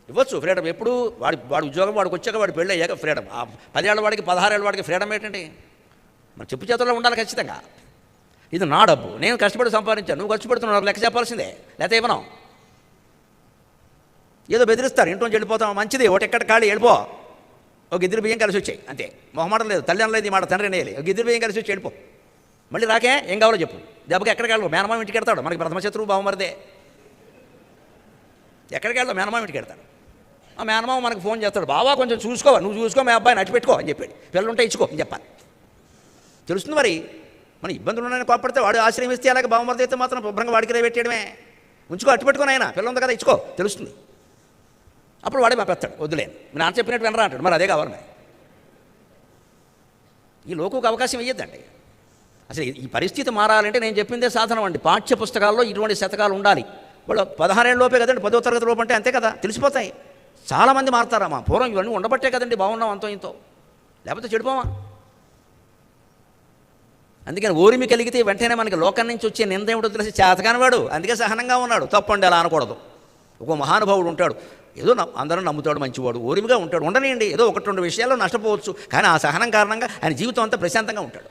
ఇవ్వచ్చు ఫ్రీడమ్. ఎప్పుడు వాడి ఉద్యోగం వాడికి వచ్చాక వాడి పెళ్ళి అయ్యాక ఫ్రీడమ్. 10 ఏళ్ళ వాడికి 16 ఏళ్ళ వాడికి ఫ్రీడమ్ ఏంటండి? మన చెప్పు చేతుల్లో ఉండాలి ఖచ్చితంగా. ఇది నా డబ్బు, నేను కష్టపడి సంపాదించాను, నువ్వు ఖర్చు పెడుతున్నావు, లెక్క చెప్పాల్సిందే, లేకపోతే ఇవ్వను. ఏదో బెదిరిస్తారు, ఇంట్లో వెళ్ళిపోతాం, మంచిది, ఒకటెక్కడ ఖాళీ వెళ్ళిపో, ఒక ఇద్దరు బియ్యం కలిసి వచ్చాయి అంతే, మొహమాటం లేదు, తల్లి అనలేదు, ఈ మాట తండ్రి అనేయాలి, ఒక ఇద్దరు బియ్యం కలిసి వచ్చి వెళ్ళిపో, మళ్ళీ రాకే ఏం కావాలో చెప్పు, దెబ్బకి ఎక్కడికి వెళ్ళవు, మేనమామ ఇంటికి వెళ్తాడు, మనకి ప్రథమ శత్రువు బావమరిదే, ఎక్కడికి వెళ్ళవు, మేనమామ ఇంటికి వెళ్తాడు. ఆ మేనమామ మనకు ఫోన్ చేస్తాడు, బావా కొంచెం చూసుకో, నువ్వు చూసుకో, మీ అబ్బాయిని అట్టి పెట్టుకో అని చెప్పాడు, పిల్లలుంటే ఇచ్చుకో అని చెప్పాలి. తెలుస్తుంది మరి, మన ఇబ్బందులు ఉన్నాయని కోపడితే వాడు ఆశ్రయం ఇస్తే అలాగే బావమరిది అయితే మాత్రం శుభ్రంగా వాడికి రేపెట్టేయడమే, ఉంచుకో, అట్టి పెట్టుకుని అయినా పిల్ల ఉంది కదా ఇచ్చుకో, తెలుస్తుంది. అప్పుడు వాడే మా పెడతాడు, వద్దులేను, మీ నాన్న చెప్పినట్టు వినరా అంటాడు, మరి అదే కావాలి. మరి ఈ లోకుకు అవకాశం ఇయ్యద్దండి. అసలు ఈ పరిస్థితి మారాలంటే నేను చెప్పిందే సాధనం అండి. పాఠ్య పుస్తకాల్లో ఇటువంటి శతకాలు ఉండాలి. వాళ్ళు 16 ఏళ్ళ లోపే కదండి, 10వ తరగతి లోపు అంటే అంతే కదా, తెలిసిపోతాయి. చాలామంది మారుతారమ్మా, పూర్వం ఇవన్నీ ఉండబట్టే కదండి బాగున్నాం అంతో ఇంతో, లేకపోతే చెడిపోమా. అందుకని ఓరిమి కలిగితే వెంటనే మనకి లోకం నుంచి వచ్చే నింద ఏమిటో తెలిసి చేతకాని వాడు, అందుకే సహనంగా ఉన్నాడు. తప్పండి అలా అనకూడదు. ఒక మహానుభావుడు ఉంటాడు, ఏదో అందరూ నమ్ముతాడు, మంచివాడు, ఓరిమిగా ఉంటాడు, ఉండనియండి, ఏదో 1-2 విషయాల్లో నష్టపోవచ్చు, కానీ ఆ సహనం కారణంగా ఆయన జీవితం అంతా ప్రశాంతంగా ఉంటాడు.